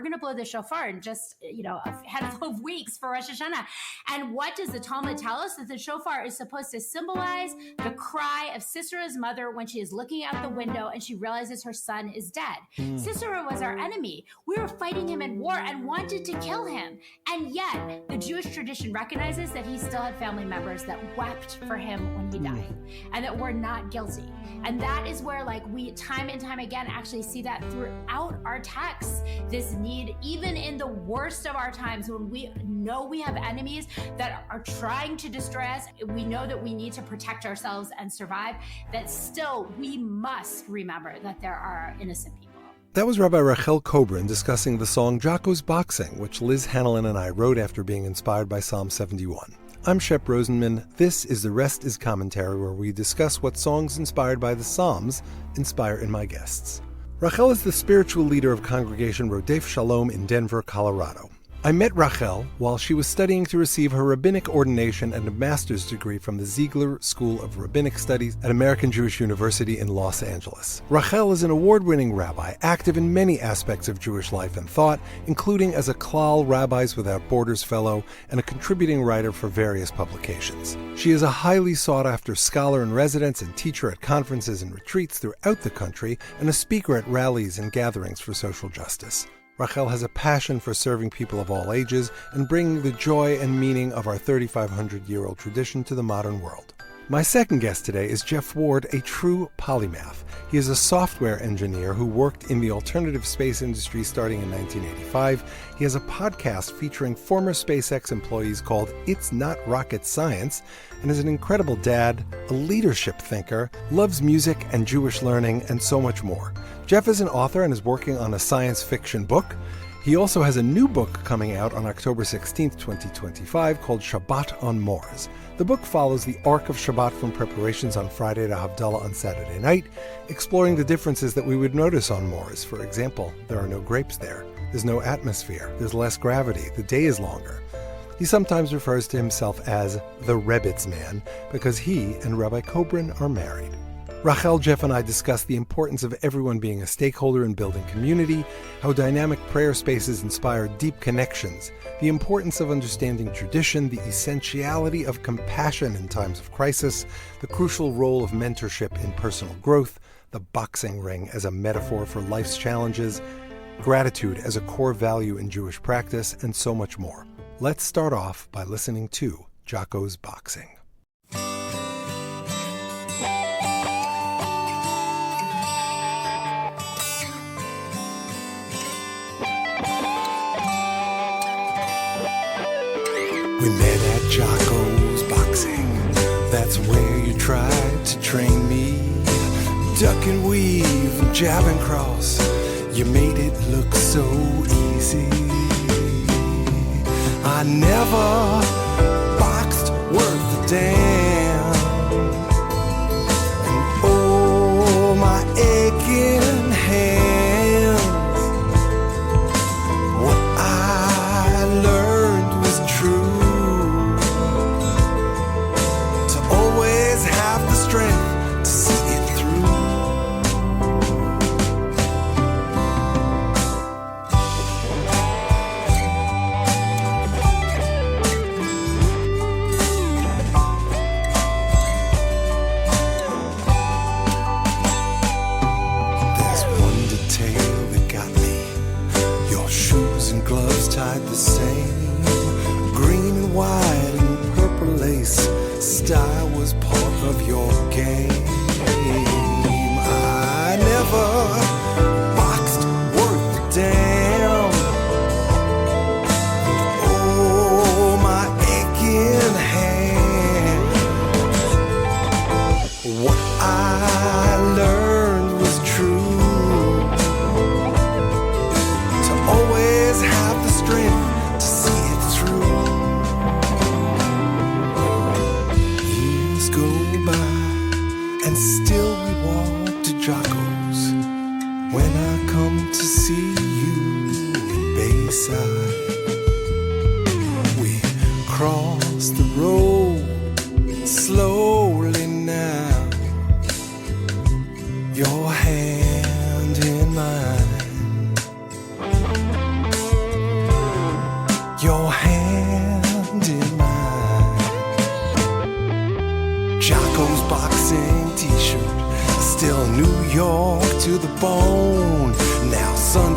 going to blow the shofar in just, a handful of weeks for Rosh Hashanah. And what does the Talmud tell us? That the shofar is supposed to symbolize the cry of Sisera's mother when she is looking out the window and she realizes her son is dead. Sisera was our enemy. We were fighting him in war and wanted to kill him. And yet, the Jewish tradition recognizes that he still had family members that wept for him when he died and that were not guilty. And that is where, we time and time again actually see that throughout our texts, this need, even in the worst of our times, when we know we have enemies that are trying to destroy us, we know that we need to protect ourselves and survive, that still we must remember that there are innocent people. That was Rabbi Rachel Kobrin discussing the song Jaco's Boxing, which Liz Hanlon and I wrote after being inspired by Psalm 71. I'm Shep Rosenman. This is The Rest is Commentary, where we discuss what songs inspired by the Psalms inspire in my guests. Rachel is the spiritual leader of Congregation Rodef Shalom in Denver, Colorado. I met Rachel while she was studying to receive her rabbinic ordination and a master's degree from the Ziegler School of Rabbinic Studies at American Jewish University in Los Angeles. Rachel is an award-winning rabbi, active in many aspects of Jewish life and thought, including as a Klal Rabbis Without Borders Fellow and a contributing writer for various publications. She is a highly sought-after scholar in residence and teacher at conferences and retreats throughout the country and a speaker at rallies and gatherings for social justice. Rachel has a passion for serving people of all ages and bringing the joy and meaning of our 3,500-year-old tradition to the modern world. My second guest today is Jeff Ward, a true polymath. He is a software engineer who worked in the alternative space industry starting in 1985. He has a podcast featuring former SpaceX employees called It's Not Rocket Science, and is an incredible dad, a leadership thinker, loves music and Jewish learning, and so much more. Jeff is an author and is working on a science fiction book. He also has a new book coming out on October 16, 2025, called Shabbat on Mars. The book follows the arc of Shabbat from preparations on Friday to Havdalah on Saturday night, exploring the differences that we would notice on Mars. For example, there are no grapes there. There's no atmosphere. There's less gravity. The day is longer. He sometimes refers to himself as the Rebbitz man because he and Rabbi Kobrin are married. Rachel, Jeff, and I discussed the importance of everyone being a stakeholder in building community, how dynamic prayer spaces inspire deep connections, the importance of understanding tradition, the essentiality of compassion in times of crisis, the crucial role of mentorship in personal growth, the boxing ring as a metaphor for life's challenges, gratitude as a core value in Jewish practice, and so much more. Let's start off by listening to Jaco's Boxing. We met at Jaco's Boxing. That's where you tried to train me. Duck and weave and jab and cross. You made it look so easy. I never boxed worth a damn. And oh, my aching hands. What I learned was true. Strength to see it through. There's one detail that got me. Your shoes and gloves tied the same. Green and white and purple lace. Style was part of your game. I never boxed worth a damn. Oh, my aching hand. What I learned was true. To always have the strength to see it through. Go by, and still we walk to Jaco's. When I come to see you in Bayside, we cross the road slowly now. Your hand in mine.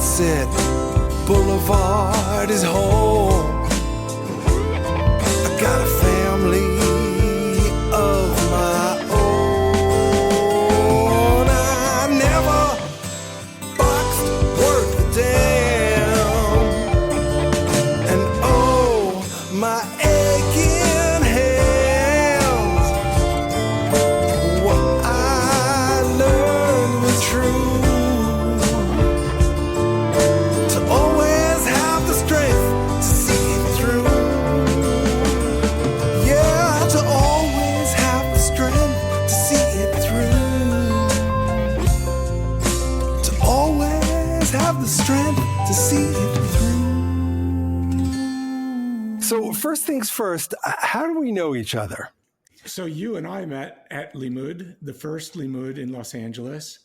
Sunset Boulevard is home. I got a family of my own. I never boxed worth a damn. And oh, my aching hands. What I learned was true. To always have the strength to see it through. Yeah, to always have the strength to see it through. To always have the strength to see it through. So first things first, how do we know each other? So you and I met at Limud, the first Limud in Los Angeles,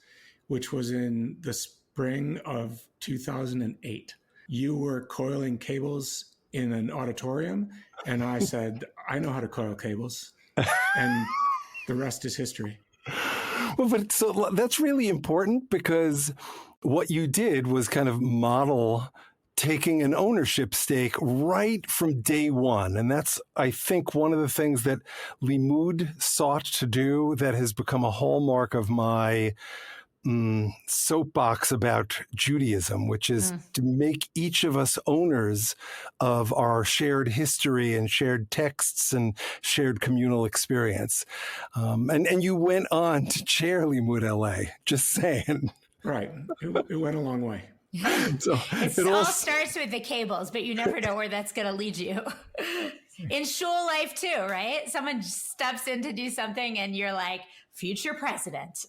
which was in the spring of 2008. You were coiling cables in an auditorium, and I said, I know how to coil cables. And the rest is history. Well, but so that's really important because what you did was kind of model taking an ownership stake right from day one. And that's, I think, one of the things that Limud sought to do that has become a hallmark of my soapbox about Judaism, which is to make each of us owners of our shared history and shared texts and shared communal experience. And you went on to chair Limud LA, just saying. Right. It went a long way. So it all starts with the cables, but you never know where that's going to lead you. In shul life too, right? Someone steps in to do something and you're like, future president.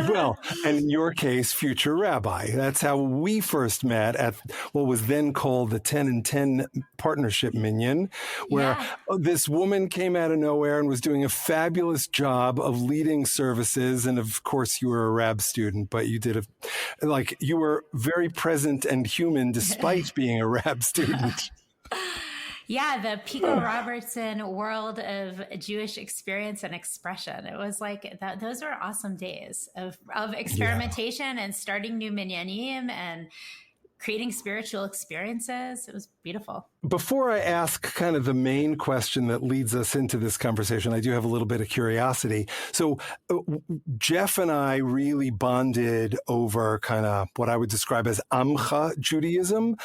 Well, and in your case, future rabbi. That's how we first met at what was then called the 10 and 10 partnership minyan, where this woman came out of nowhere and was doing a fabulous job of leading services. And of course, you were a rab student, but you did you were very present and human despite being a rab student. Yeah, the Pico Robertson world of Jewish experience and expression. It was like that. Those were awesome days of experimentation and starting new minyanim and creating spiritual experiences. It was beautiful. Before I ask kind of the main question that leads us into this conversation, I do have a little bit of curiosity. So Jeff and I really bonded over kind of what I would describe as Amcha Judaism.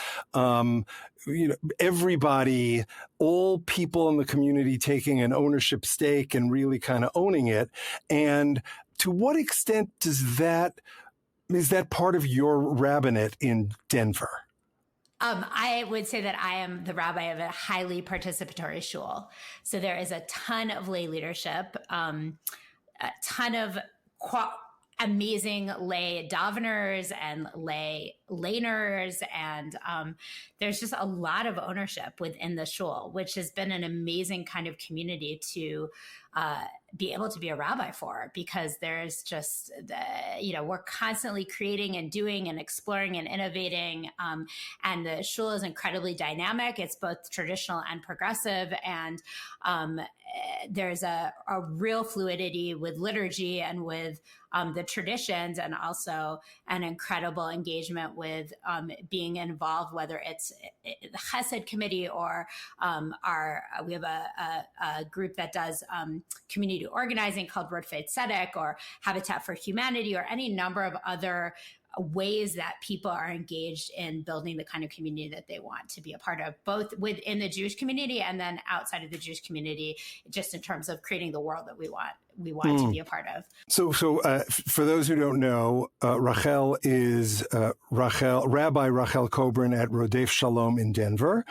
Everybody, all people in the community taking an ownership stake and really kind of owning it. And to what extent is that part of your rabbinate in Denver? I would say that I am the rabbi of a highly participatory shul. So there is a ton of lay leadership, a ton of amazing lay daveners and lay laners. And there's just a lot of ownership within the shul, which has been an amazing kind of community to be able to be a rabbi for, because there's just, we're constantly creating and doing and exploring and innovating. And the shul is incredibly dynamic. It's both traditional and progressive. And there's a real fluidity with liturgy and with the traditions, and also an incredible engagement with being involved, whether it's the Chesed committee or we have a group that does community organizing called Rodfei Tzedek, or Habitat for Humanity, or any number of other ways that people are engaged in building the kind of community that they want to be a part of, both within the Jewish community and then outside of the Jewish community, just in terms of creating the world that we want to be a part of. So for those who don't know, Rachel is Rabbi Rachel Kobrin at Rodef Shalom in Denver.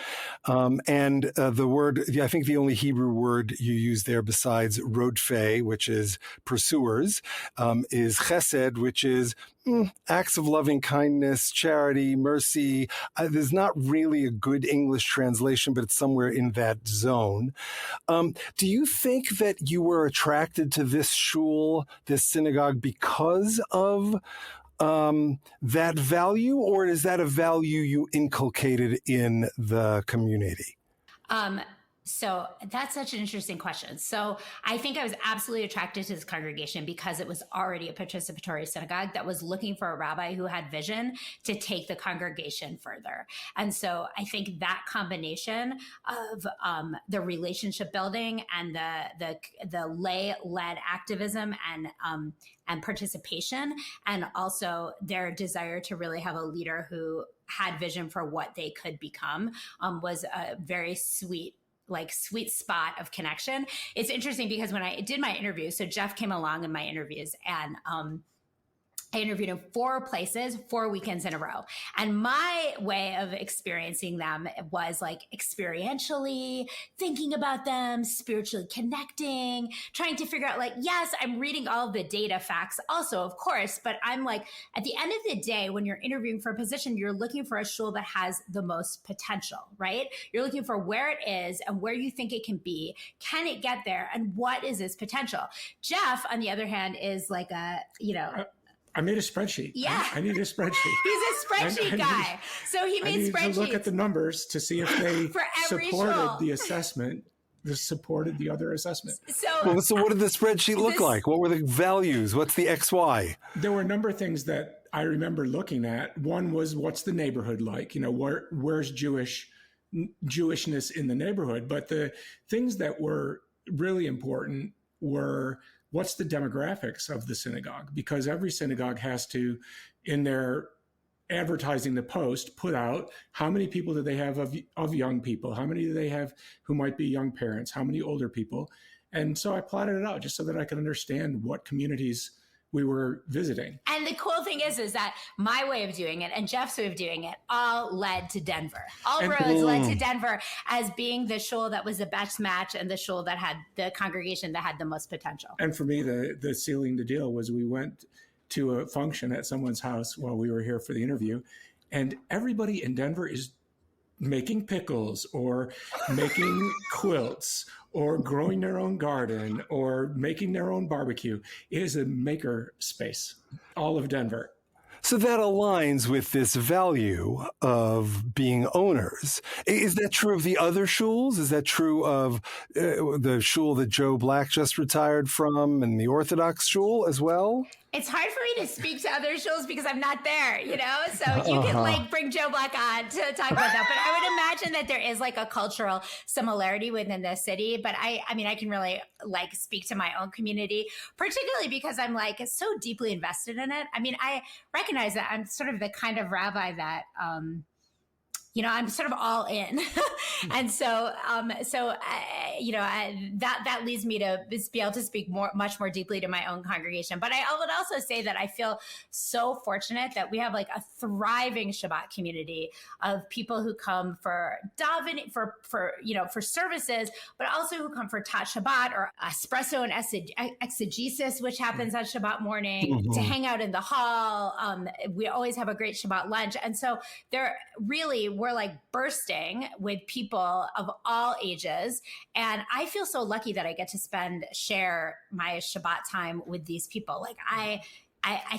And the word, I think the only Hebrew word you use there besides Rodfei, which is pursuers, is Chesed, which is acts of loving kindness, charity, mercy. There's not really a good English translation, but it's somewhere in that zone. Do you think that you were attracted to this shul, this synagogue, because of that value, or is that a value you inculcated in the community? So that's such an interesting question. So I think I was absolutely attracted to this congregation because it was already a participatory synagogue that was looking for a rabbi who had vision to take the congregation further. And so I think that combination of the relationship building and the lay-led activism and participation, and also their desire to really have a leader who had vision for what they could become, was a very sweet spot of connection. It's interesting because when I did my interview, so Jeff came along in my interviews, and I interviewed in 4 places, 4 weekends in a row. And my way of experiencing them was like experientially thinking about them, spiritually connecting, trying to figure out like, yes, I'm reading all of the data facts also, of course, but I'm like, at the end of the day, when you're interviewing for a position, you're looking for a shul that has the most potential, right? You're looking for where it is and where you think it can be. Can it get there? And what is its potential? Jeff, on the other hand, is like I made a spreadsheet. Yeah. I need a spreadsheet. He's a spreadsheet guy. So he made spreadsheets. To look at the numbers to see if they supported shul. the assessment, supported the other assessment. So what did the spreadsheet look like? What were the values? What's the XY? There were a number of things that I remember looking at. One was, what's the neighborhood like? Where's Jewishness in the neighborhood? But the things that were really important were, what's the demographics of the synagogue? Because every synagogue has to, in their advertising the post, put out how many people do they have of young people? How many do they have who might be young parents? How many older people? And so I plotted it out just so that I could understand what communities we were visiting. And the cool thing is that my way of doing it and Jeff's way of doing it all led to Denver. All roads led to Denver as being the shul that was the best match and the shul that had the congregation that had the most potential. And for me, the sealing the deal was we went to a function at someone's house while we were here for the interview, and everybody in Denver is making pickles or making quilts or growing their own garden or making their own barbecue. It is a maker space, all of Denver. So that aligns with this value of being owners. Is that true of the other shuls? Is that true of the shul that Joe Black just retired from and the Orthodox shul as well? It's hard for me to speak to other shuls because I'm not there, So you can bring Joe Black on to talk about that. But I would imagine that there is a cultural similarity within the city. But I can really speak to my own community, particularly because I'm so deeply invested in it. I recognize that I'm sort of the kind of rabbi that, I'm sort of all in. And so, that leads me to be able to speak much more deeply to my own congregation. But I would also say that I feel so fortunate that we have a thriving Shabbat community of people who come for davening, for services, but also who come for Tat Shabbat or espresso and exegesis, which happens on Shabbat morning, to hang out in the hall. We always have a great Shabbat lunch. And so we're bursting with people of all ages. And I feel so lucky that I get to share my Shabbat time with these people. I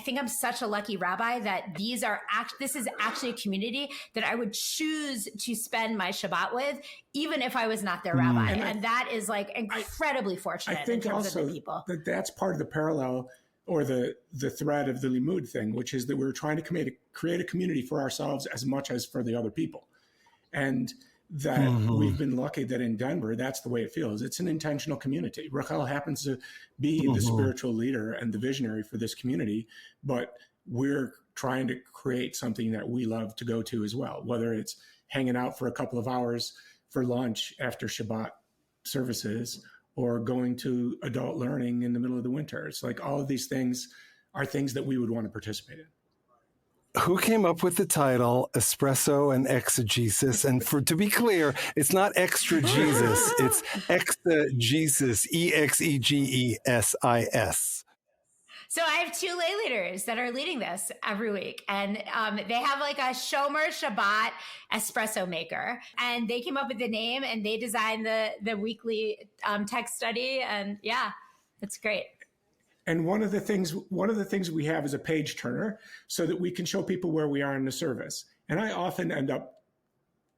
think I'm such a lucky rabbi that this is actually a community that I would choose to spend my Shabbat with, even if I was not their rabbi. And that is incredibly fortunate. I think in terms also of the people. That's part of the parallel or the thread of the Limud thing, which is that we're trying to create a community for ourselves as much as for the other people. And that we've been lucky that in Denver, that's the way it feels. It's an intentional community. Rachel happens to be the spiritual leader and the visionary for this community, but we're trying to create something that we love to go to as well, whether it's hanging out for a couple of hours for lunch after Shabbat services or going to adult learning in the middle of the winter. It's all of these things are things that we would want to participate in. Who came up with the title Espresso and Exegesis? And to be clear, it's not extra Jesus, it's exegesis, EXEGESIS. So I have 2 lay leaders that are leading this every week. And they have a Shomer Shabbat espresso maker. And they came up with the name and they designed the weekly text study. And yeah, it's great. And one of the things we have is a page turner so that we can show people where we are in the service. And I often end up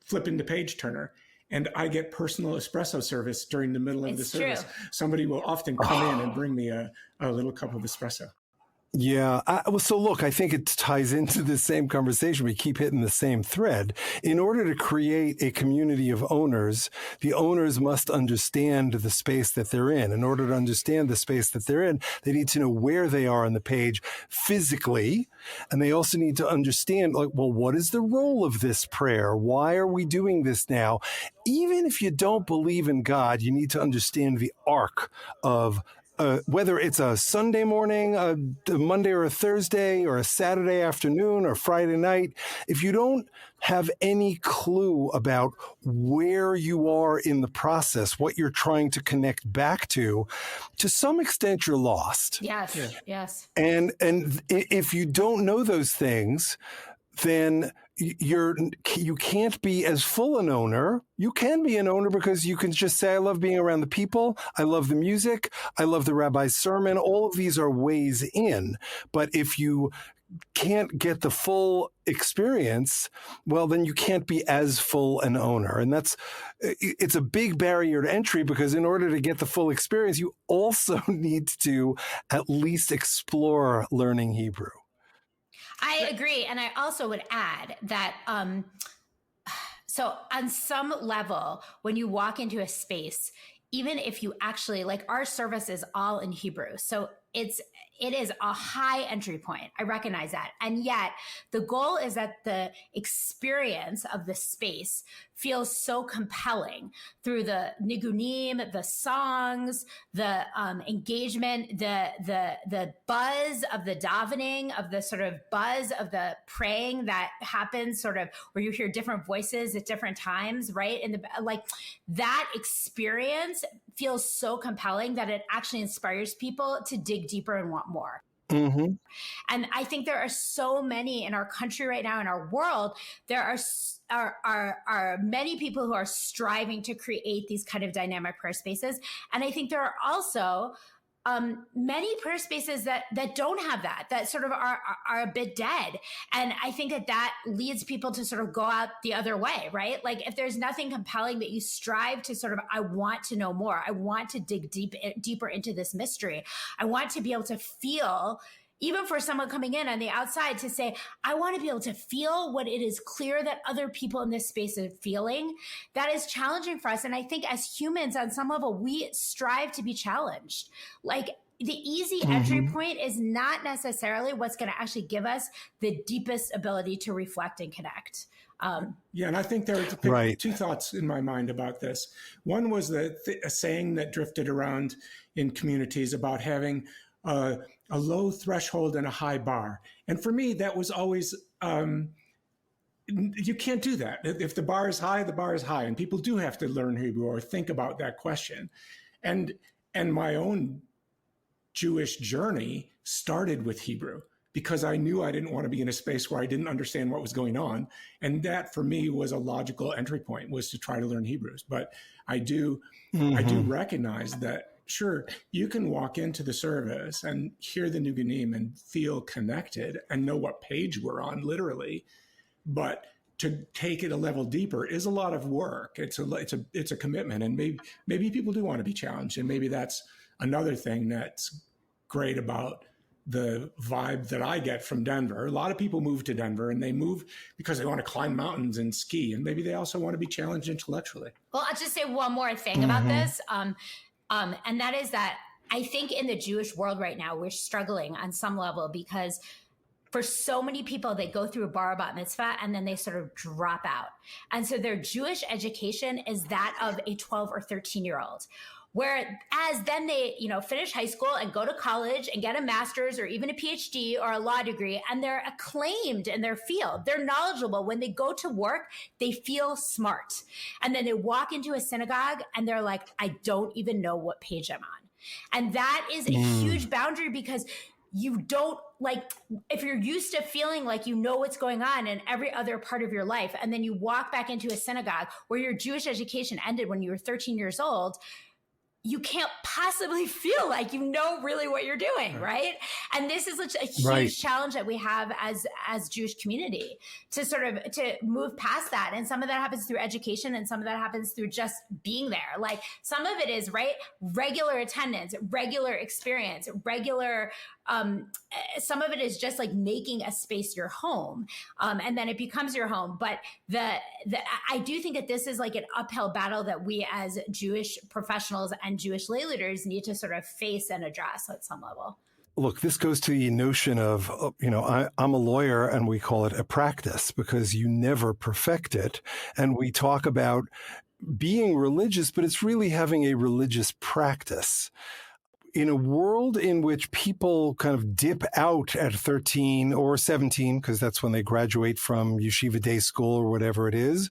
flipping the page turner. and I get personal espresso service during the middle of the service. True. Somebody will often come in and bring me a little cup of espresso. Yeah. So look, I think it ties into the same conversation. We keep hitting the same thread. In order to create a community of owners, the owners must understand the space that they're in. In order to understand the space that they're in, they need to know where they are on the page physically. And they also need to understand, like, well, what is the role of this prayer? Why are we doing this now? Even if you don't believe in God, you need to understand the arc of whether it's a Sunday morning, a Monday or a Thursday, or a Saturday afternoon or Friday night, if you don't have any clue about where you are in the process, what you're trying to connect back to some extent you're lost. Yes, yes. And if you don't know those things, then you can't be as full an owner. You can be an owner because you can just say, I love being around the people. I love the music. I love the rabbi's sermon. All of these are ways in. But if you can't get the full experience, well, then you can't be as full an owner. And it's a big barrier to entry, because in order to get the full experience, you also need to at least explore learning Hebrew. I agree. And I also would add that, so on some level, when you walk into a space, even if you actually, like, our service is all in Hebrew. So it is a high entry point. I recognize that. And yet the goal is that the experience of the space feels so compelling through the nigunim, the songs, the engagement, the buzz of the davening, of the sort of buzz of the praying that happens, sort of where you hear different voices at different times, right? And like that experience feels so compelling that it actually inspires people to dig deeper and want more. Mm-hmm. And I think there are so many in our country right now, in our world, there are many people who are striving to create these kind of dynamic prayer spaces. And I think there are also many prayer spaces that don't have that sort of are a bit dead. And I think that leads people to sort of go out the other way, right? Like if there's nothing compelling that you strive to sort of, I want to know more. I want to dig deeper into this mystery. I want to be able to feel, even for someone coming in on the outside, to say, I want to be able to feel what it is clear that other people in this space are feeling. That is challenging for us. And I think as humans, on some level, we strive to be challenged. Like the easy entry point is not necessarily what's going to actually give us the deepest ability to reflect and connect. Yeah, and I think there are two thoughts in my mind about this. One was a saying that drifted around in communities about having a low threshold and a high bar. And for me, that was always, you can't do that. If the bar is high, the bar is high. And people do have to learn Hebrew or think about that question. And my own Jewish journey started with Hebrew because I knew I didn't want to be in a space where I didn't understand what was going on. And that for me was a logical entry point, was to try to learn Hebrews. But I do recognize that, sure, you can walk into the service and hear the nigunim and feel connected and know what page we're on, literally. But to take it a level deeper is a lot of work. It's a commitment, and maybe people do want to be challenged, and maybe that's another thing that's great about the vibe that I get from Denver. A lot of people move to Denver, and they move because they want to climb mountains and ski, and maybe they also want to be challenged intellectually. Well, I'll just say one more thing about this. And that is that I think in the Jewish world right now, we're struggling on some level because for so many people, they go through a bar bat mitzvah and then they sort of drop out. And so their Jewish education is that of a 12 or 13-year-old. Whereas then they, finish high school and go to college and get a master's or even a PhD or a law degree, and they're acclaimed in their field. They're knowledgeable. When they go to work, they feel smart. And then they walk into a synagogue and they're like, I don't even know what page I'm on. And that is a huge boundary, because you don't, like, if you're used to feeling like you know what's going on in every other part of your life, and then you walk back into a synagogue where your Jewish education ended when you were 13 years old, you can't possibly feel like you know really what you're doing, right? And this is a huge challenge that we have as Jewish community to sort of to move past that. And some of that happens through education, and some of that happens through just being there. Like some of it is regular attendance, regular experience, regular. Some of it is just like making a space your home, and then it becomes your home. But I do think that this is like an uphill battle that we as Jewish professionals and Jewish lay leaders need to sort of face and address at some level. Look, this goes to the notion of, I'm a lawyer and we call it a practice because you never perfect it. And we talk about being religious, but it's really having a religious practice. In a world in which people kind of dip out at 13 or 17, because that's when they graduate from yeshiva day school or whatever it is,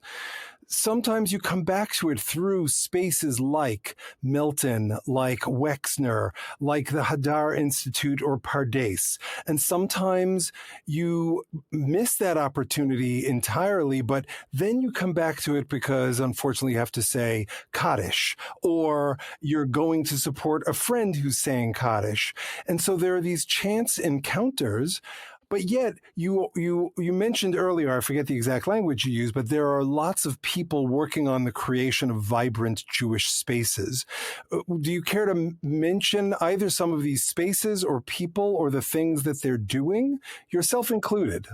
sometimes you come back to it through spaces like Milton, like Wexner, like the Hadar Institute or Pardes. And sometimes you miss that opportunity entirely, but then you come back to it because unfortunately you have to say Kaddish, or you're going to support a friend who's saying Kaddish. And so there are these chance encounters. But yet, you mentioned earlier, I forget the exact language you used, but there are lots of people working on the creation of vibrant Jewish spaces. Do you care to mention either some of these spaces or people or the things that they're doing, yourself included?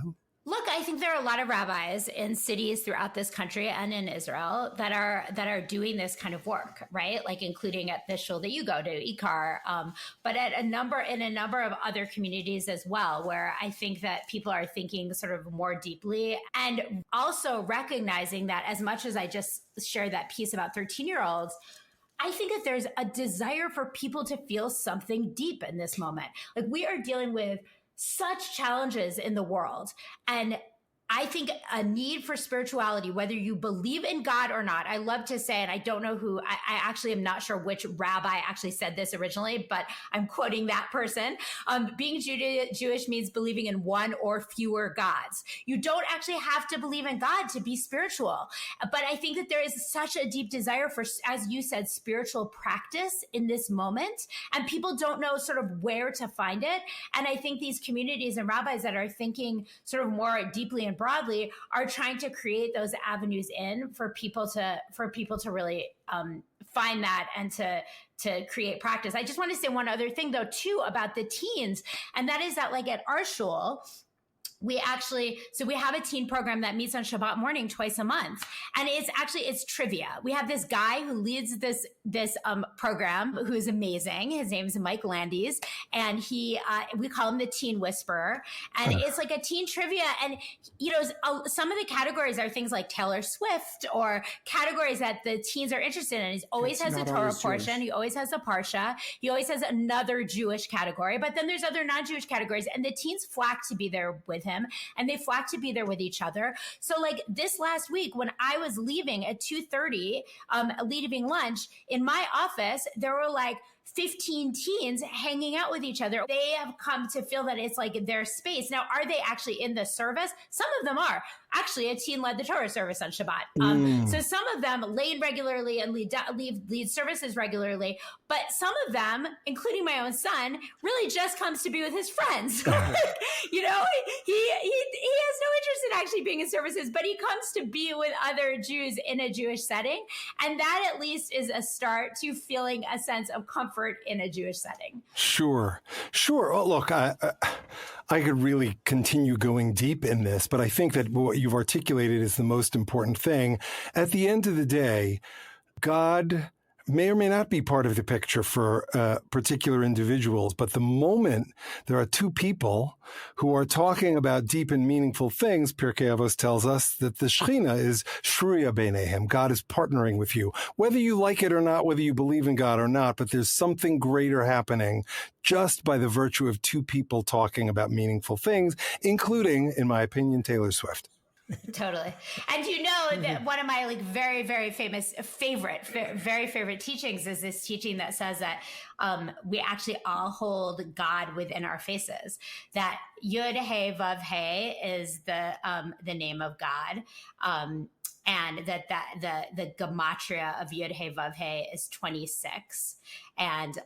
Look, I think there are a lot of rabbis in cities throughout this country and in Israel that are doing this kind of work, right? Like including at the shul that you go to, Ikar, but in a number of other communities as well, where I think that people are thinking sort of more deeply, and also recognizing that as much as I just shared that piece about 13-year-olds, I think that there's a desire for people to feel something deep in this moment. Like we are dealing with such challenges in the world. And I think a need for spirituality, whether you believe in God or not. I love to say, and I don't know who, I actually am not sure which rabbi actually said this originally, but I'm quoting that person. Being Jewish means believing in one or fewer gods. You don't actually have to believe in God to be spiritual. But I think that there is such a deep desire for, as you said, spiritual practice in this moment. And people don't know sort of where to find it. And I think these communities and rabbis that are thinking sort of more deeply and broadly are trying to create those avenues in for people to really find that and to create practice. I just want to say one other thing though too about the teens, and that is that like at our shul, we have a teen program that meets on Shabbat morning twice a month. And it's trivia. We have this guy who leads this program who is amazing. His name is Mike Landis. And we call him the Teen Whisperer. And it's like a teen trivia. And, some of the categories are things like Taylor Swift or categories that the teens are interested in. He always has a Torah portion. Jewish. He always has a Parsha. He always has another Jewish category. But then there's other non-Jewish categories. And the teens flock to be there with him, and they flock to be there with each other. So like this last week when I was leaving at 2:30, leaving lunch, in my office, there were like 15 teens hanging out with each other. They have come to feel that it's like their space. Now, are they actually in the service? Some of them are. Actually, a teen led the Torah service on Shabbat. So some of them lead regularly and lead services regularly. But some of them, including my own son, really just comes to be with his friends. He has no interest in actually being in services, but he comes to be with other Jews in a Jewish setting. And that at least is a start to feeling a sense of comfort in a Jewish setting. Sure. Oh, look, I could really continue going deep in this, but I think that what you've articulated is the most important thing. At the end of the day, God may or may not be part of the picture for particular individuals, but the moment there are two people who are talking about deep and meaningful things, Pirkei Avos tells us that the Shechina is shruya beinehem. God is partnering with you, whether you like it or not, whether you believe in God or not, but there's something greater happening just by the virtue of two people talking about meaningful things, including, in my opinion, Taylor Swift. Totally. And that one of my very, very very favorite teachings is this teaching that says that we actually all hold God within our faces. That Yud He Vav He is the name of God. and the gematria of Yud He Vav He is 26, and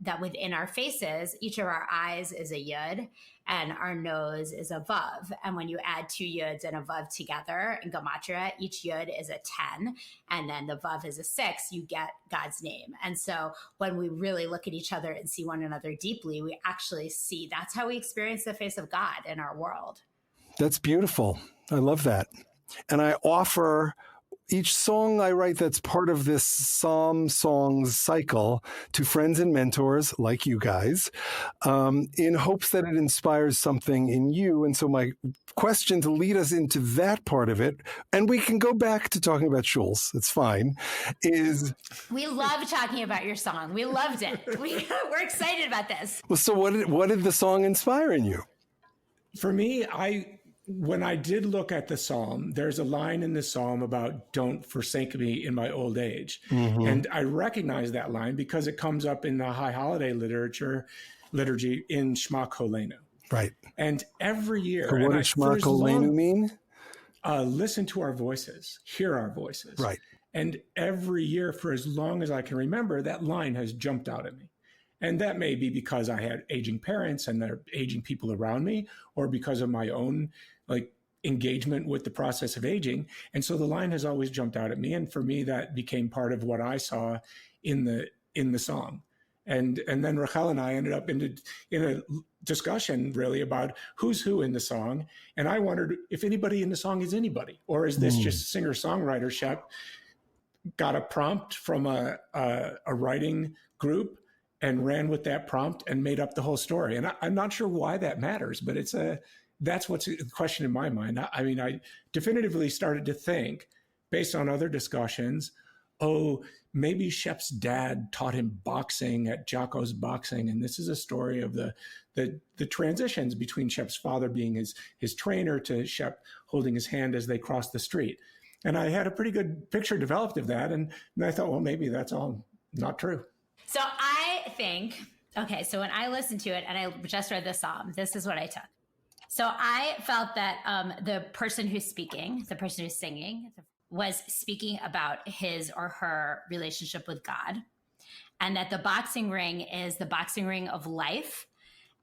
that within our faces, each of our eyes is a Yud, and our nose is a Vav. And when you add two Yuds and a Vav together in gematria, each Yud is a 10, and then the Vav is a 6. You get God's name. And so when we really look at each other and see one another deeply, we actually see that's how we experience the face of God in our world. That's beautiful. I love that. And I offer each song I write that's part of this Psalm songs cycle to friends and mentors like you guys, in hopes that it inspires something in you. And so my question to lead us into that part of it, and we can go back to talking about shuls, it's fine, is... We love talking about your song. We loved it. We're excited about this. Well, so what did the song inspire in you? For me, when I did look at the psalm, there's a line in the psalm about "Don't forsake me in my old age," and I recognize that line because it comes up in the High Holiday liturgy in Shema Kolenu. Right. And every year, So what does Shema Kolenu mean? Listen to our voices, hear our voices. Right. And every year, for as long as I can remember, that line has jumped out at me. And that may be because I had aging parents and there are aging people around me, or because of my own engagement with the process of aging. And so the line has always jumped out at me. And for me, that became part of what I saw in the song. And then Rachel and I ended up in a discussion really about who's who in the song. And I wondered if anybody in the song is anybody, or is this just singer-songwriter Shep got a prompt from a writing group and ran with that prompt and made up the whole story. And I'm not sure why that matters, but that's what's the question in my mind. I mean, I definitively started to think, based on other discussions, maybe Shep's dad taught him boxing at Jaco's boxing. And this is a story of the transitions between Shep's father being his trainer to Shep holding his hand as they crossed the street. And I had a pretty good picture developed of that. And I thought, well, maybe that's all not true. So I think, okay, so when I listened to it and I just read the psalm, this is what I took. So I felt that the person who's speaking, the person who's singing, was speaking about his or her relationship with God, and that the boxing ring is the boxing ring of life,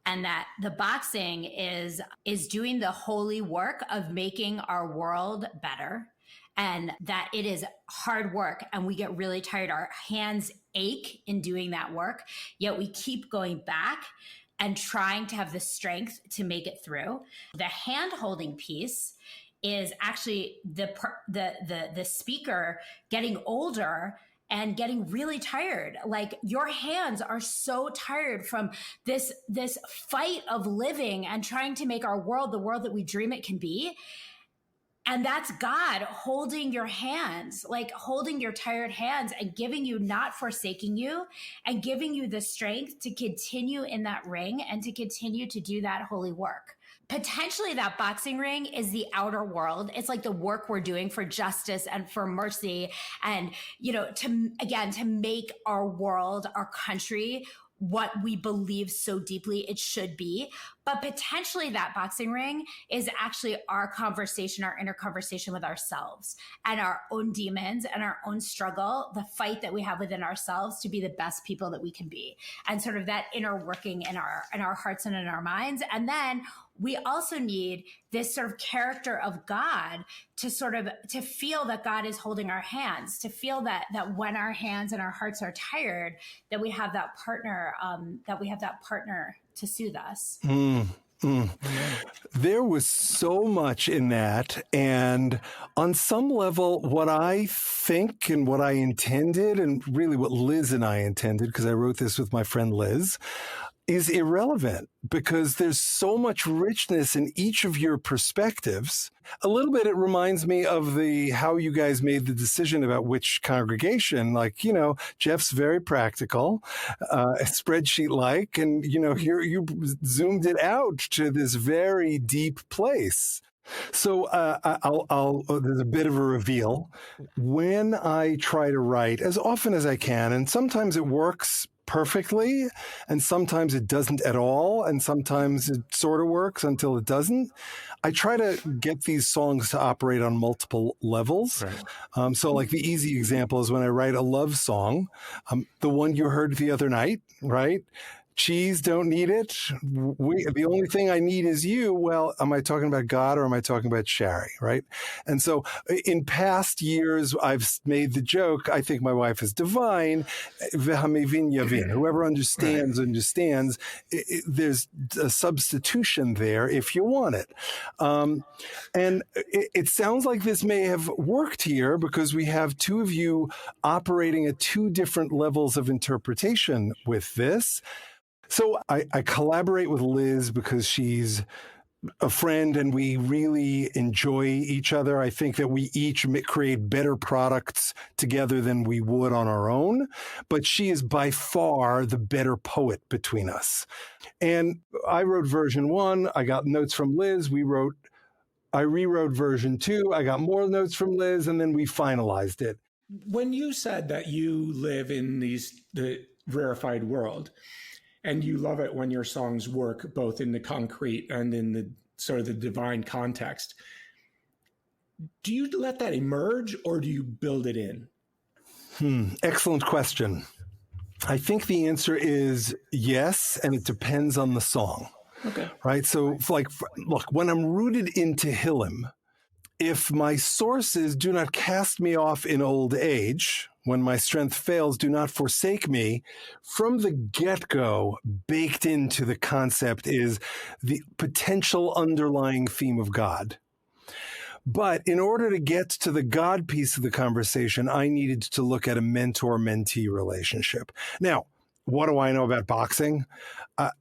and that the boxing is doing the holy work of making our world better, and that it is hard work and we get really tired. Our hands ache in doing that work, yet we keep going back and trying to have the strength to make it through. The hand-holding piece is actually the speaker getting older and getting really tired. Like, your hands are so tired from this fight of living and trying to make our world the world that we dream it can be. And that's God holding your hands, like holding your tired hands and giving you, not forsaking you, and giving you the strength to continue in that ring and to continue to do that holy work. Potentially that boxing ring is the outer world. It's like the work we're doing for justice and for mercy and, to make our world, our country, what we believe so deeply it should be. But potentially that boxing ring is actually our conversation, our inner conversation with ourselves and our own demons and our own struggle, the fight that we have within ourselves to be the best people that we can be, and sort of that inner working in our hearts and in our minds. And then we also need this sort of character of God to feel that God is holding our hands, to feel that when our hands and our hearts are tired, that we have that partner, to soothe us. There was so much in that. And on some level, what I think and what I intended, and really what Liz and I intended, because I wrote this with my friend Liz, is irrelevant because there's so much richness in each of your perspectives. A little bit, it reminds me of how you guys made the decision about which congregation. Jeff's very practical, spreadsheet-like, and, here you zoomed it out to this very deep place. So there's a bit of a reveal. When I try to write, as often as I can, and sometimes it works perfectly, and sometimes it doesn't at all, and sometimes it sort of works until it doesn't. I try to get these songs to operate on multiple levels. Right. So like the easy example is when I write a love song, the one you heard the other night, right? Cheese, don't need it. The only thing I need is you. Well, am I talking about God or am I talking about Shari, right? And so in past years, I've made the joke, I think my wife is divine. V'hamevin yavin. Whoever understands, understands. There's a substitution there if you want it. And it sounds like this may have worked here because we have two of you operating at two different levels of interpretation with this. So I collaborate with Liz because she's a friend and we really enjoy each other. I think that we each create better products together than we would on our own, but she is by far the better poet between us. And I wrote version 1. I got notes from Liz. I rewrote version 2. I got more notes from Liz, and then we finalized it. When you said that you live in the rarefied world, and you love it when your songs work both in the concrete and in the sort of the divine context, do you let that emerge or do you build it in? Excellent question. I think the answer is yes, and it depends on the song. Okay. Right? So, like, look, when I'm rooted in Tehillim, if my sources do not cast me off in old age, when my strength fails, do not forsake me, from the get-go, baked into the concept is the potential underlying theme of God. But in order to get to the God piece of the conversation, I needed to look at a mentor-mentee relationship. Now, what do I know about boxing? I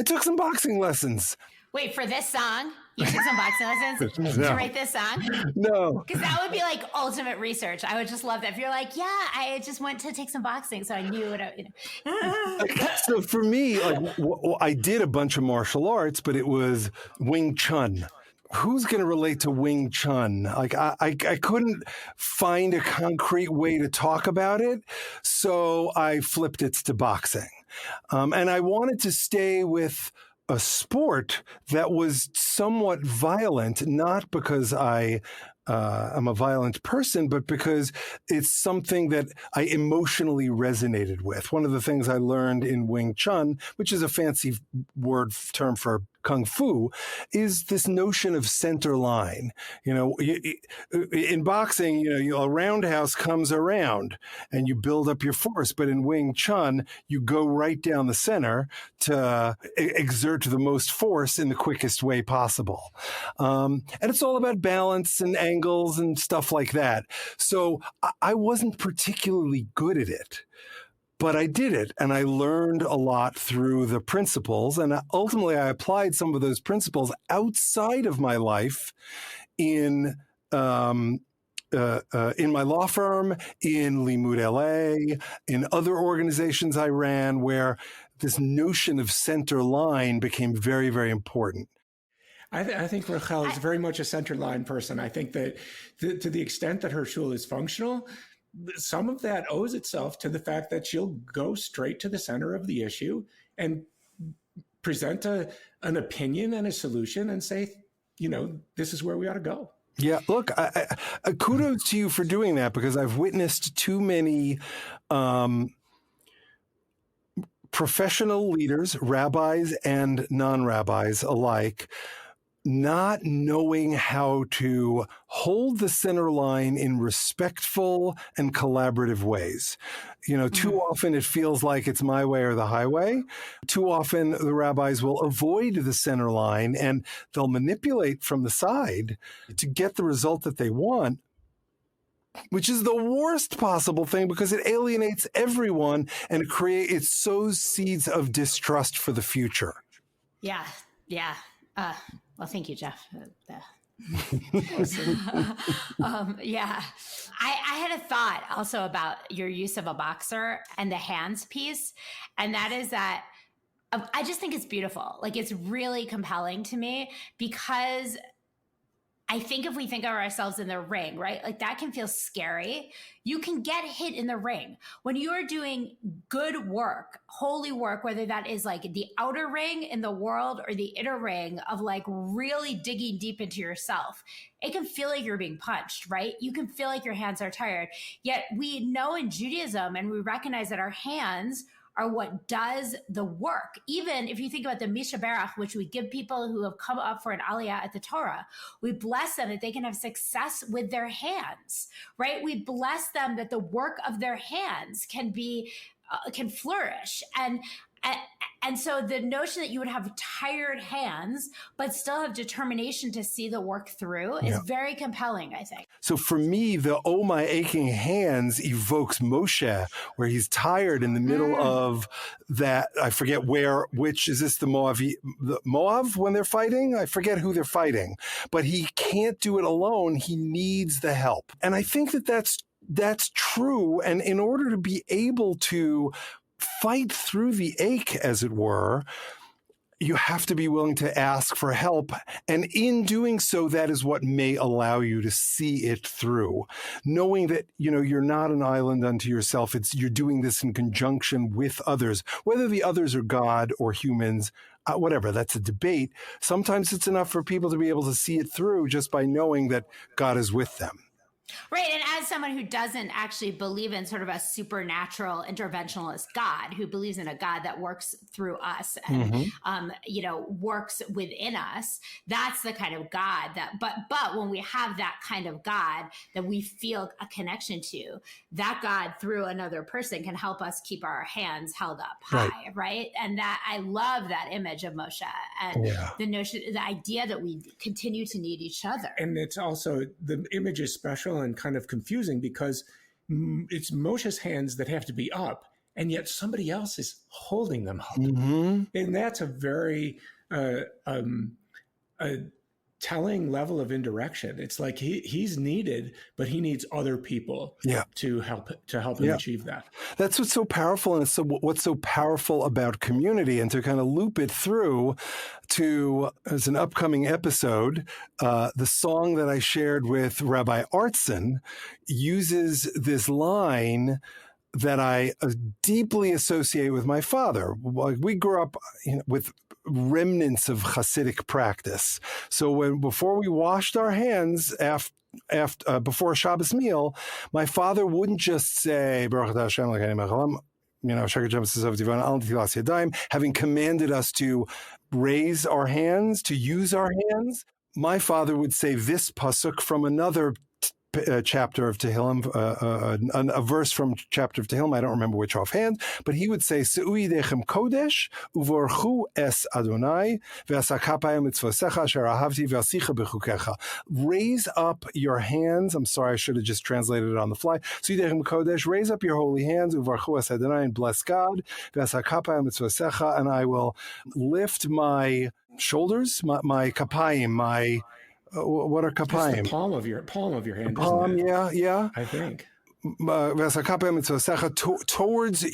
took some boxing lessons. Wait, for this song, you took some boxing lessons to write this song? No. Because that would be like ultimate research. I would just love that. If you're like, yeah, I just went to take some boxing, so I knew what So for me, like, I did a bunch of martial arts, but it was Wing Chun. Who's going to relate to Wing Chun? Like, I couldn't find a concrete way to talk about it, so I flipped it to boxing. And I wanted to stay with a sport that was somewhat violent, not because I'm a violent person, but because it's something that I emotionally resonated with. One of the things I learned in Wing Chun, which is a fancy term for Kung Fu, is this notion of center line. You know, in boxing, a roundhouse comes around and you build up your force. But in Wing Chun, you go right down the center to exert the most force in the quickest way possible. And it's all about balance and angles and stuff like that. So I wasn't particularly good at it. But I did it, and I learned a lot through the principles, and ultimately I applied some of those principles outside of my life in my law firm, in Limud LA, in other organizations I ran, where this notion of center line became very, very important. I think Rachel is very much a center line person. I think that to the extent that her shul is functional, some of that owes itself to the fact that she'll go straight to the center of the issue and present an opinion and a solution and say, this is where we ought to go. Yeah, look, kudos to you for doing that, because I've witnessed too many professional leaders, rabbis and non-rabbis alike, not knowing how to hold the center line in respectful and collaborative ways. Too often it feels like it's my way or the highway. Too often the rabbis will avoid the center line and they'll manipulate from the side to get the result that they want, which is the worst possible thing because it alienates everyone and it sows seeds of distrust for the future. Yeah. Well, thank you, Jeff. Yeah. I had a thought also about your use of a boxer and the hands piece. And that is that I just think it's beautiful. Like, it's really compelling to me because I think if we think of ourselves in the ring, right? Like that can feel scary. You can get hit in the ring. When you are doing good work, holy work, whether that is like the outer ring in the world or the inner ring of like really digging deep into yourself, it can feel like you're being punched, right? You can feel like your hands are tired. Yet we know in Judaism and we recognize that our hands are what does the work. Even if you think about the Mishaberach, which we give people who have come up for an aliyah at the Torah, we bless them that they can have success with their hands, right? We bless them that the work of their hands can be, can flourish. And so the notion that you would have tired hands, but still have determination to see the work through is very compelling, I think. So for me, the "Oh my aching hands" evokes Moshe, where he's tired in the middle of that. I forget which is this the Moab when they're fighting? I forget who they're fighting, but he can't do it alone. He needs the help. And I think that's true. And in order to be able to fight through the ache, as it were, you have to be willing to ask for help. And in doing so, that is what may allow you to see it through. Knowing that, you're not an island unto yourself. You're doing this in conjunction with others, whether the others are God or humans, whatever, that's a debate. Sometimes it's enough for people to be able to see it through just by knowing that God is with them. Right. And as someone who doesn't actually believe in sort of a supernatural interventionalist God, who believes in a God that works through us and, works within us, that's the kind of God but when we have that kind of God that we feel a connection to, that God through another person can help us keep our hands held up high. Right. And that I love that image of Moshe and the idea that we continue to need each other. And it's also, the image is special and kind of confusing because it's Moshe's hands that have to be up, and yet somebody else is holding them up. And that's a very telling level of indirection. It's like he's needed, but he needs other people to help him achieve that. That's what's so powerful, and what's so powerful about community. And to kind of loop it through to, as an upcoming episode, the song that I shared with Rabbi Artson uses this line that I deeply associate with my father. We grew up with remnants of Hasidic practice. So before we washed our hands before a Shabbos meal, my father wouldn't just say, having commanded us to raise our hands, to use our hands. My father would say this pasuk from another chapter of Tehillim, a verse from chapter of Tehillim, I don't remember which offhand, but he would say, Se'ui dechem kodesh, uvorchu es Adonai, ve'asakapayim mitzvosecha, asher ahavti ve'asicha bechukecha. Raise up your hands. I'm sorry, I should have just translated it on the fly. Se'ui dechem kodesh, raise up your holy hands, uvorchu es Adonai, and bless God, ve'asakapayim mitzvosecha, and I will lift my shoulders, my kapayim, what are kapayim? The palm of your hand. Palm, yeah. I think. Towards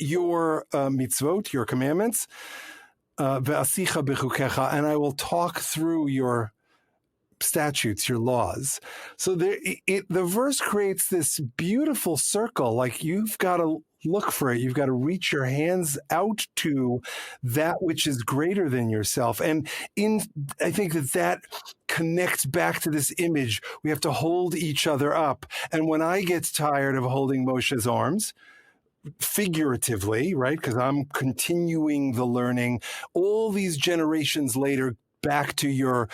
your mitzvot, your commandments, and I will talk through your statutes, your laws. So the verse creates this beautiful circle. Like you've got to look for it. You've got to reach your hands out to that which is greater than yourself. And I think that connects back to this image. We have to hold each other up. And when I get tired of holding Moshe's arms, figuratively, right? Because I'm continuing the learning, all these generations later, back to your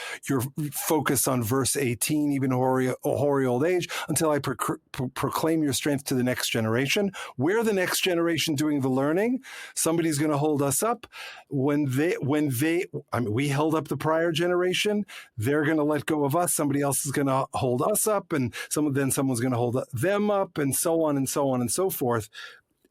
focus on verse 18, even hoary old age, until I proclaim your strength to the next generation. We're the next generation doing the learning. Somebody's going to hold us up. We held up the prior generation. They're going to let go of us. Somebody else is going to hold us up, and someone's going to hold them up, and so on and so on and so forth.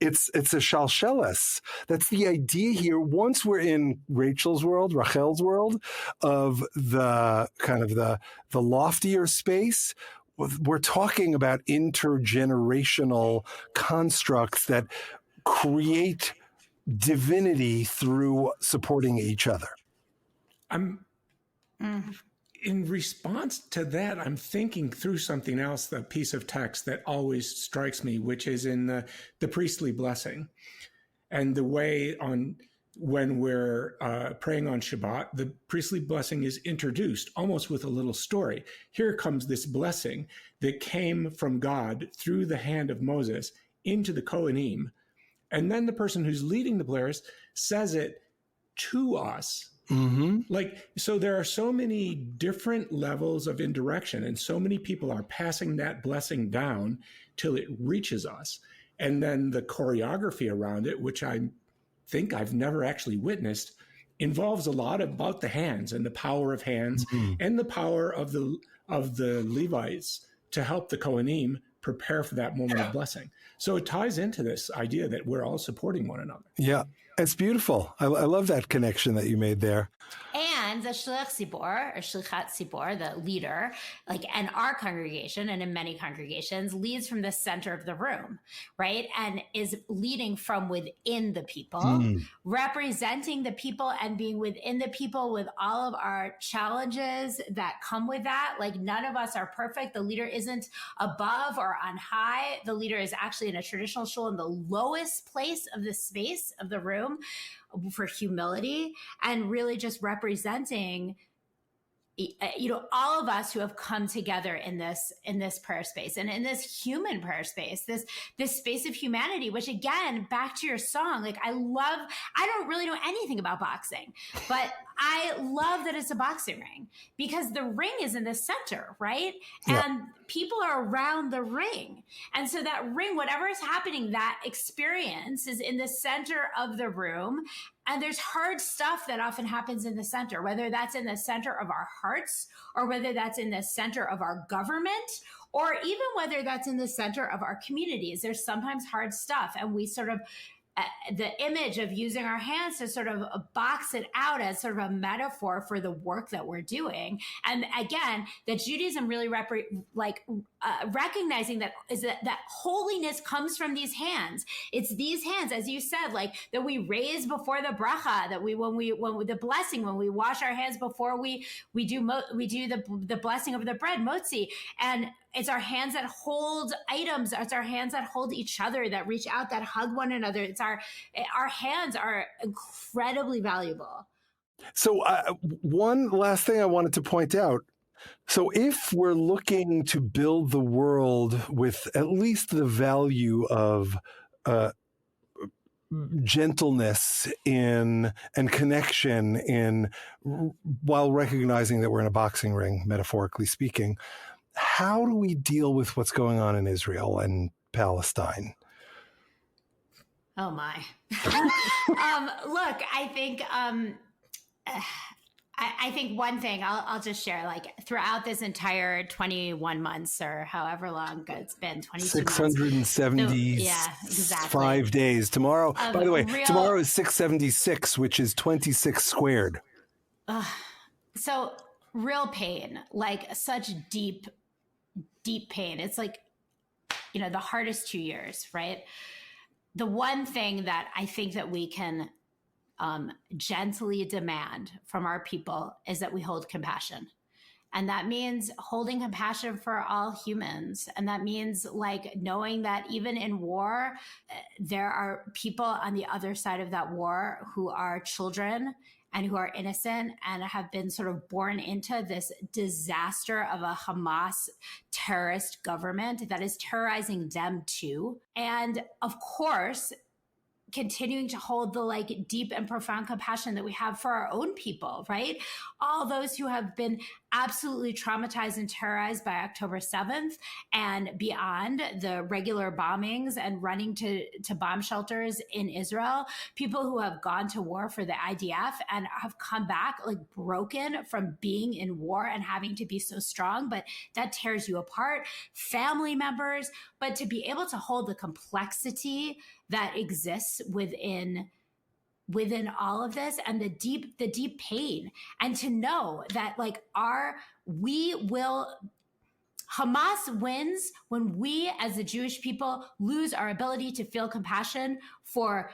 It's a shalsheles. That's the idea here. Once we're in Rachel's world, Rachel's world, of the kind of the loftier space, we're talking about intergenerational constructs that create divinity through supporting each other. in response to that, I'm thinking through something else, the piece of text that always strikes me, which is in the priestly blessing. And the way when we're praying on Shabbat, the priestly blessing is introduced almost with a little story. Here comes this blessing that came from God through the hand of Moses into the Kohanim. And then the person who's leading the prayers says it to us. Mm-hmm. So there are so many different levels of indirection, and so many people are passing that blessing down till it reaches us. And then the choreography around it, which I think I've never actually witnessed, involves a lot about the hands and the power of hands and the power of the Levites to help the Kohanim prepare for that moment of blessing. So it ties into this idea that we're all supporting one another. Yeah, it's beautiful. I love that connection that you made there. And the Shliach Tzibor, or Shlichat Tzibor, the leader, like in our congregation and in many congregations, leads from the center of the room, right? And is leading from within the people, representing the people and being within the people with all of our challenges that come with that. Like, none of us are perfect. The leader isn't above or on high. The leader is actually in a traditional shul in the lowest place of the space of the room, for humility, and really just representing, all of us who have come together in this prayer space and in this human prayer space, this space of humanity, which, again, back to your song, like, I don't really know anything about boxing, but I love that it's a boxing ring, because the ring is in the center, right? Yeah. And people are around the ring. And so that ring, whatever is happening, that experience is in the center of the room. And there's hard stuff that often happens in the center, whether that's in the center of our hearts, or whether that's in the center of our government, or even whether that's in the center of our communities. There's sometimes hard stuff, and we sort of, the image of using our hands to sort of box it out as sort of a metaphor for the work that we're doing. And again, that Judaism really recognizing that holiness comes from these hands. It's these hands, as you said, like, that we raise before the bracha, that when the blessing, when we wash our hands before we do the blessing of the bread, motzi, and it's our hands that hold items. It's our hands that hold each other, that reach out, that hug one another. It's our hands are incredibly valuable. So one last thing I wanted to point out. So if we're looking to build the world with at least the value of gentleness and connection while recognizing that we're in a boxing ring, metaphorically speaking, how do we deal with what's going on in Israel and Palestine? Oh my. Look, I think one thing I'll just share, like, throughout this entire 21 months, or however long it's been, 675 days. Tomorrow, by the way, tomorrow is 676, which is 26 squared. So real pain, like such deep pain. It's like, the hardest 2 years, right? The one thing that I think that we can gently demand from our people is that we hold compassion. And that means holding compassion for all humans. And that means, like, knowing that even in war, there are people on the other side of that war who are children and who are innocent and have been sort of born into this disaster of a Hamas terrorist government that is terrorizing them too. And of course, continuing to hold the, like, deep and profound compassion that we have for our own people, right? All those who have been absolutely traumatized and terrorized by October 7th and beyond, the regular bombings and running to bomb shelters in Israel, people who have gone to war for the IDF and have come back, like, broken from being in war and having to be so strong, but that tears you apart, family members, but to be able to hold the complexity that exists within all of this, and the deep pain, and to know that, like, Hamas wins when we as the Jewish people lose our ability to feel compassion for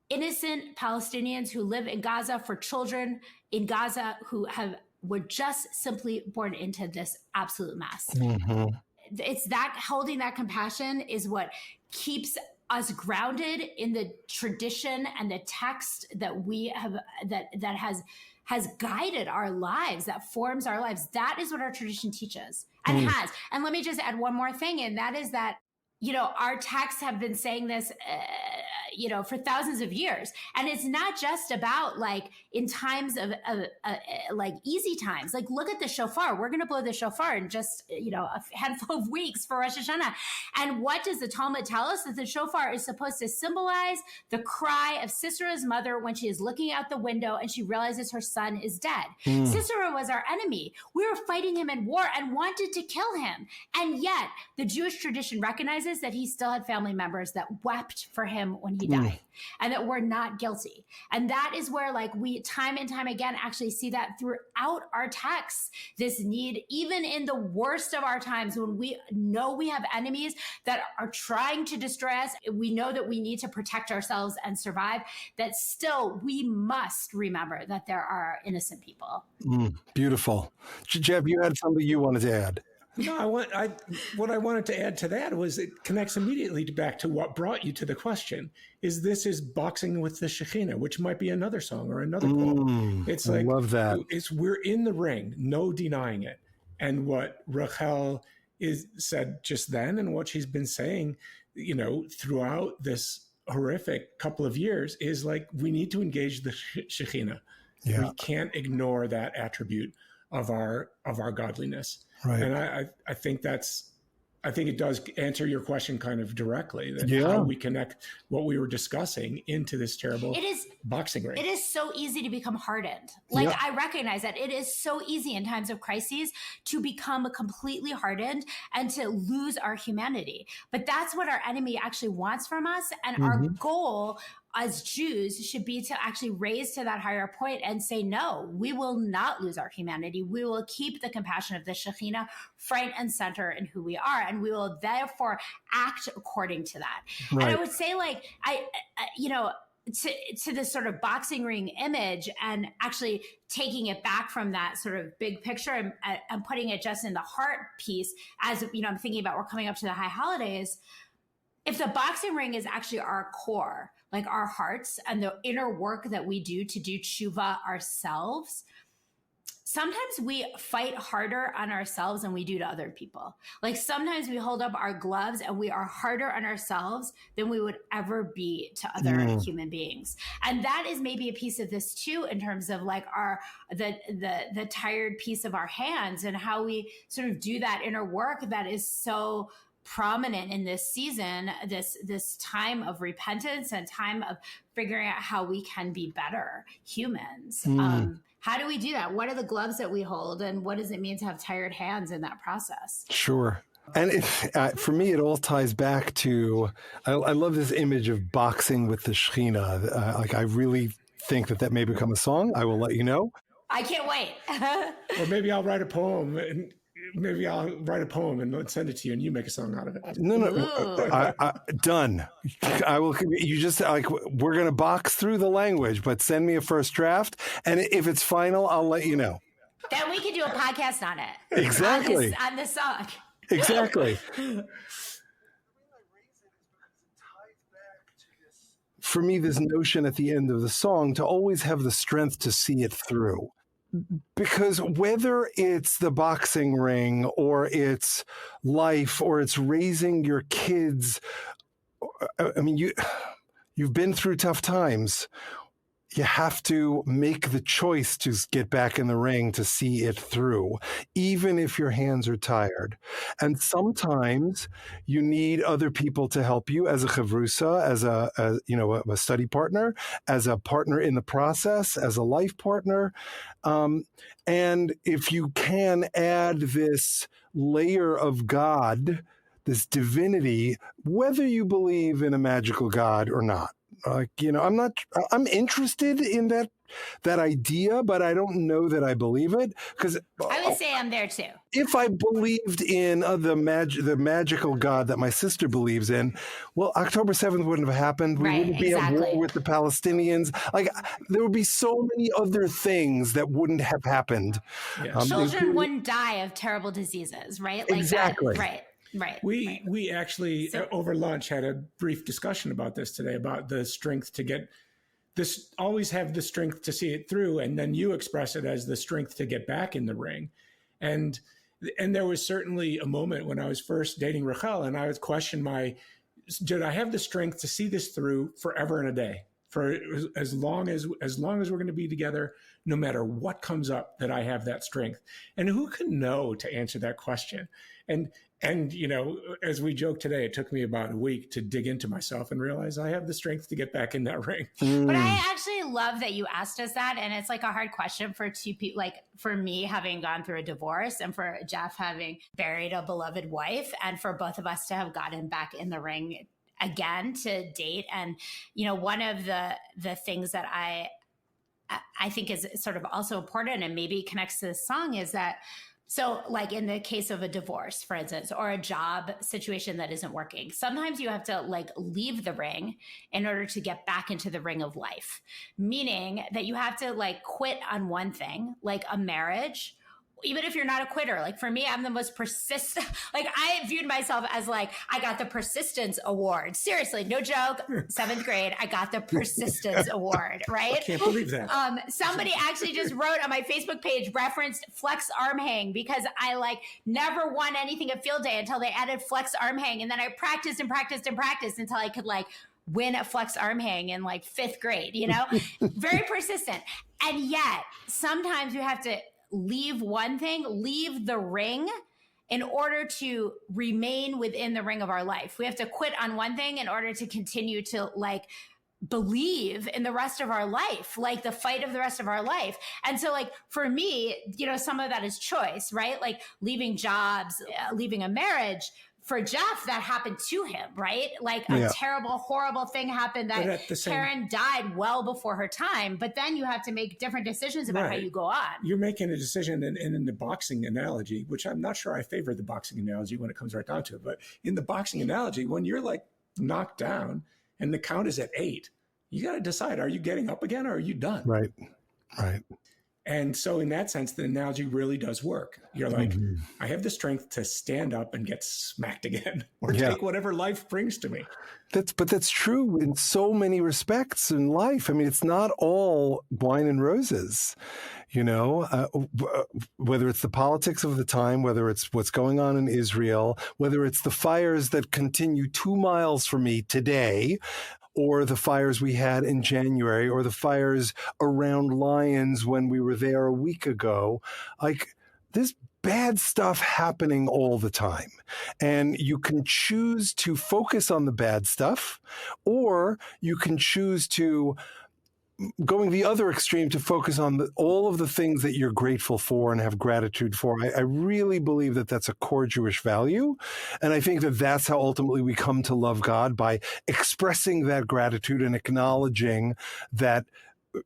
innocent Palestinians who live in Gaza, for children in Gaza who have we're just simply born into this absolute mess. Mm-hmm. It's that holding that compassion is what keeps us grounded in the tradition and the text that we have, that has guided our lives, that forms our lives. That is what our tradition teaches and has. And let me just add one more thing, and that is that, our texts have been saying this, for thousands of years. And it's not just about like in times of like easy times. Like, look at the shofar. We're going to blow the shofar in just, a handful of weeks for Rosh Hashanah. And what does the Talmud tell us? That the shofar is supposed to symbolize the cry of Sisera's mother when she is looking out the window and she realizes her son is dead. Sisera was our enemy. We were fighting him in war and wanted to kill him. And yet the Jewish tradition recognizes that he still had family members that wept for him when he died, and that we're not guilty. And that is where, like, we time and time again actually see that throughout our texts, this need, even in the worst of our times, when we know we have enemies that are trying to destroy us, we know that we need to protect ourselves and survive, that still we must remember that there are innocent people. Beautiful. Jeff, you had something you wanted to add. No, what I wanted to add to that was it connects immediately back to what brought you to the question. This is boxing with the Shekhinah, which might be another song or another poem. It's like, I love that. We're in the ring, no denying it. And what Rachel said just then, and what she's been saying, throughout this horrific couple of years, is like, we need to engage the Shekhinah. Yeah. We can't ignore that attribute of our godliness. Right. And I think it does answer your question kind of directly, that how we connect what we were discussing into this terrible boxing ring. It is so easy to become hardened. Like, I recognize that it is so easy in times of crises to become completely hardened and to lose our humanity. But that's what our enemy actually wants from us. And our goal as Jews should be to actually raise to that higher point and say, no, we will not lose our humanity. We will keep the compassion of the Shekhinah front and center in who we are. And we will therefore act according to that. Right. And I would say, like, to this sort of boxing ring image, and actually taking it back from that sort of big picture and putting it just in the heart piece, as, I'm thinking about, we're coming up to the high holidays. If the boxing ring is actually our core, like our hearts and the inner work that we do to do tshuva ourselves, sometimes we fight harder on ourselves than we do to other people. Like, sometimes we hold up our gloves and we are harder on ourselves than we would ever be to other human beings. And that is maybe a piece of this too, in terms of like the tired piece of our hands, and how we sort of do that inner work that is so prominent in this season, this time of repentance and time of figuring out how we can be better humans. How do we do that? What are the gloves that we hold, and what does it mean to have tired hands in that process? Sure. And for me, it all ties back to, I love this image of boxing with the Shekhinah. Like, I really think that may become a song. I will let you know. I can't wait. Or maybe I'll write a poem and send it to you, and you make a song out of it. No. Done. I will. You just, like, we're going to box through the language, but send me a first draft, and if it's final, I'll let you know. Then we can do a podcast on it. Exactly. On this song. Exactly. For me, this notion at the end of the song to always have the strength to see it through. Because whether it's the boxing ring, or it's life, or it's raising your kids, I mean, you've been through tough times. You have to make the choice to get back in the ring to see it through, even if your hands are tired. And sometimes you need other people to help you, as a chavrusa, as a study partner, as a partner in the process, as a life partner. And if you can add this layer of God, this divinity, whether you believe in a magical God or not, I'm interested in that idea, but I don't know that I believe it, because I would say I'm there too. if I believed in the magical God that my sister believes in, well, October 7th wouldn't have happened. We wouldn't be at war with the Palestinians. Like, there would be so many other things that wouldn't have happened. Yeah. Children wouldn't die of terrible diseases, right? Like exactly. That. Right. We actually over lunch had a brief discussion about this today, about the strength to get this, always have the strength to see it through. And then you express it as the strength to get back in the ring. And there was certainly a moment when I was first dating Rachel, and I would question did I have the strength to see this through forever and a day, for as long as we're going to be together, no matter what comes up, that I have that strength. And who can know to answer that question? And as we joke today, it took me about a week to dig into myself and realize I have the strength to get back in that ring. But I actually love that you asked us that. And it's like a hard question for two people, like for me having gone through a divorce, and for Jeff having buried a beloved wife, and for both of us to have gotten back in the ring again to date. And, one of the things that I think is sort of also important and maybe connects to this song is that, so like in the case of a divorce, for instance, or a job situation that isn't working, sometimes you have to like leave the ring in order to get back into the ring of life, meaning that you have to like quit on one thing, like a marriage. Even if you're not a quitter, like for me, I'm the most persistent. Like I viewed myself as like, I got the persistence award. Seriously, no joke. 7th grade, I got the persistence award, right? I can't believe that. Somebody actually just wrote on my Facebook page, referenced flex arm hang, because I like never won anything at field day until they added flex arm hang. And then I practiced and practiced and practiced until I could like win a flex arm hang in like 5th grade, very persistent. And yet sometimes you have to leave one thing, leave the ring in order to remain within the ring of our life. We have to quit on one thing in order to continue to like believe in the rest of our life, like the fight of the rest of our life. And so like for me, some of that is choice, right? Like leaving jobs, leaving a marriage. For Jeff, that happened to him, right? Like a terrible, horrible thing happened that Karen died well before her time. But then you have to make different decisions about how you go on. You're making a decision, and in the boxing analogy, which I'm not sure I favor the boxing analogy when it comes right down to it, but in the boxing analogy, when you're like knocked down and the count is at 8, you got to decide, are you getting up again or are you done? Right. And so in that sense, the analogy really does work. You're like, I have the strength to stand up and get smacked again, or take whatever life brings to me. But that's true in so many respects in life. I mean, it's not all wine and roses, whether it's the politics of the time, whether it's what's going on in Israel, whether it's the fires that continue 2 miles from me today, or the fires we had in January, or the fires around Lyons when we were there a week ago. Like, there's bad stuff happening all the time. And you can choose to focus on the bad stuff, or you can choose to, going the other extreme, to focus on all of the things that you're grateful for and have gratitude for. I really believe that that's a core Jewish value. And I think that that's how ultimately we come to love God, by expressing that gratitude and acknowledging that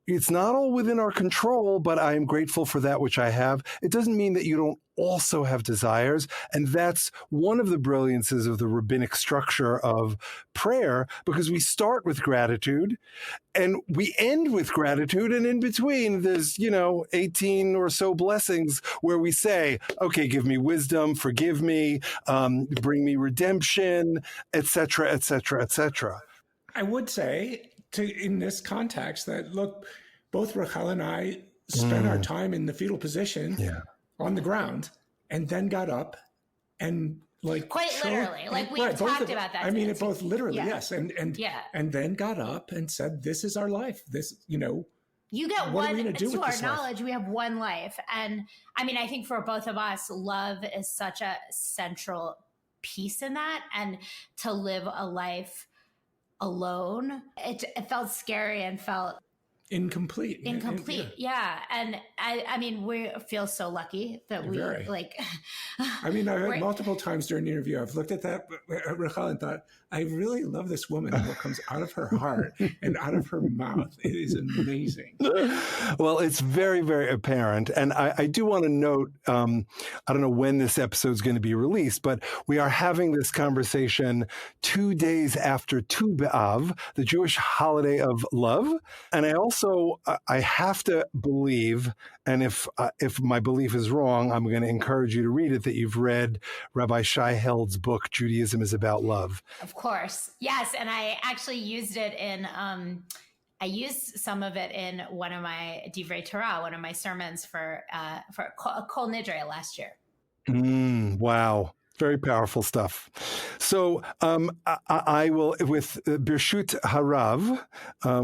it's not all within our control, but I am grateful for that which I have. It doesn't mean that you don't also have desires. And that's one of the brilliances of the rabbinic structure of prayer, because we start with gratitude and we end with gratitude. And in between, there's, 18 or so blessings where we say, okay, give me wisdom, forgive me, bring me redemption, etc., etc., etc. I would say, in this context, that look, both Rachel and I spent our time in the fetal position on the ground, and then got up and literally, like we talked about that. I mean, it both literally, yes, and then got up and said, "This is our life. This, you get one." To our knowledge, we have one life, and I mean, I think for both of us, love is such a central piece in that, and to live a life alone, it felt scary and felt incomplete. Yeah. And I mean, we feel so lucky that we I mean, I've multiple times during the interview, I've looked at that Rachel and thought, I really love this woman and what comes out of her heart and out of her mouth. It is amazing. Well, it's very, very apparent. And I do want to note, I don't know when this episode is going to be released, but we are having this conversation 2 days after Tu B'Av, the Jewish holiday of love. And I have to believe, and if my belief is wrong, I'm going to encourage you to read it, that you've read Rabbi Shai Held's book, Judaism is About Love. Of course. Yes. And I actually used it I used some of it in one of my Divrei Torah, one of my sermons for Kol Nidre last year. Wow. Very powerful stuff. So I will, with Birshut Harav,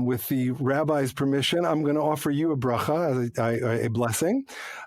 with the rabbi's permission, I'm going to offer you a bracha, a blessing.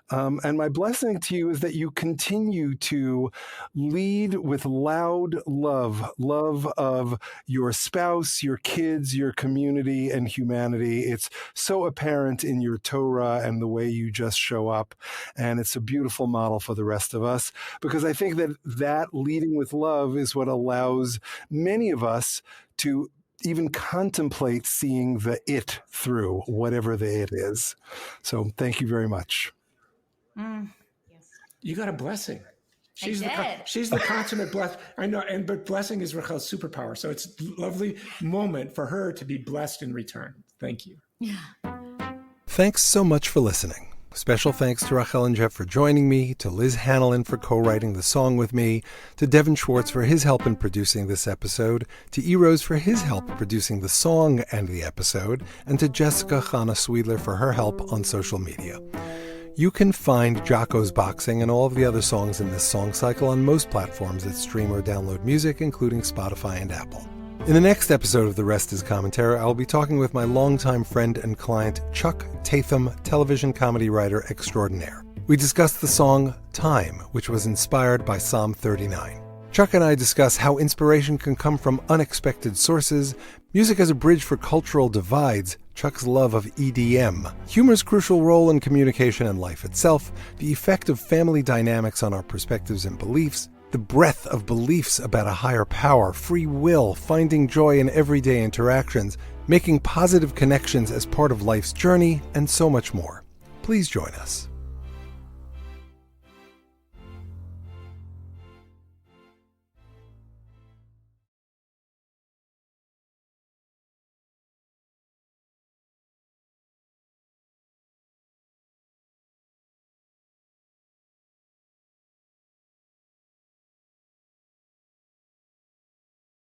And my blessing to you is that you continue to lead with loud love of your spouse, your kids, your community, and humanity. It's so apparent in your Torah and the way you just show up. And it's a beautiful model for the rest of us, because I think that leading with love is what allows many of us to even contemplate seeing the it through, whatever the it is. So thank you very much. You got a blessing. She's the consummate blessing. I know, but blessing is Rachel's superpower. So it's a lovely moment for her to be blessed in return. Thank you. Thanks so much for listening. Special thanks to Rachel and Jeff for joining me, to Liz Hanlon for co-writing the song with me, to Devin Schwartz for his help in producing this episode, to E-Rose for his help producing the song and the episode, and to Jessica Chana Sweedler for her help on social media. You can find Jaco's Boxing and all of the other songs in this song cycle on most platforms that stream or download music, including Spotify and Apple. In the next episode of The Rest is Commentary, I'll be talking with my longtime friend and client, Chuck Tatham, television comedy writer extraordinaire. We discussed the song Time, which was inspired by Psalm 39. Chuck and I discuss how inspiration can come from unexpected sources, music as a bridge for cultural divides, Chuck's love of EDM, humor's crucial role in communication and life itself, the effect of family dynamics on our perspectives and beliefs, the breadth of beliefs about a higher power, free will, finding joy in everyday interactions, making positive connections as part of life's journey, and so much more. Please join us.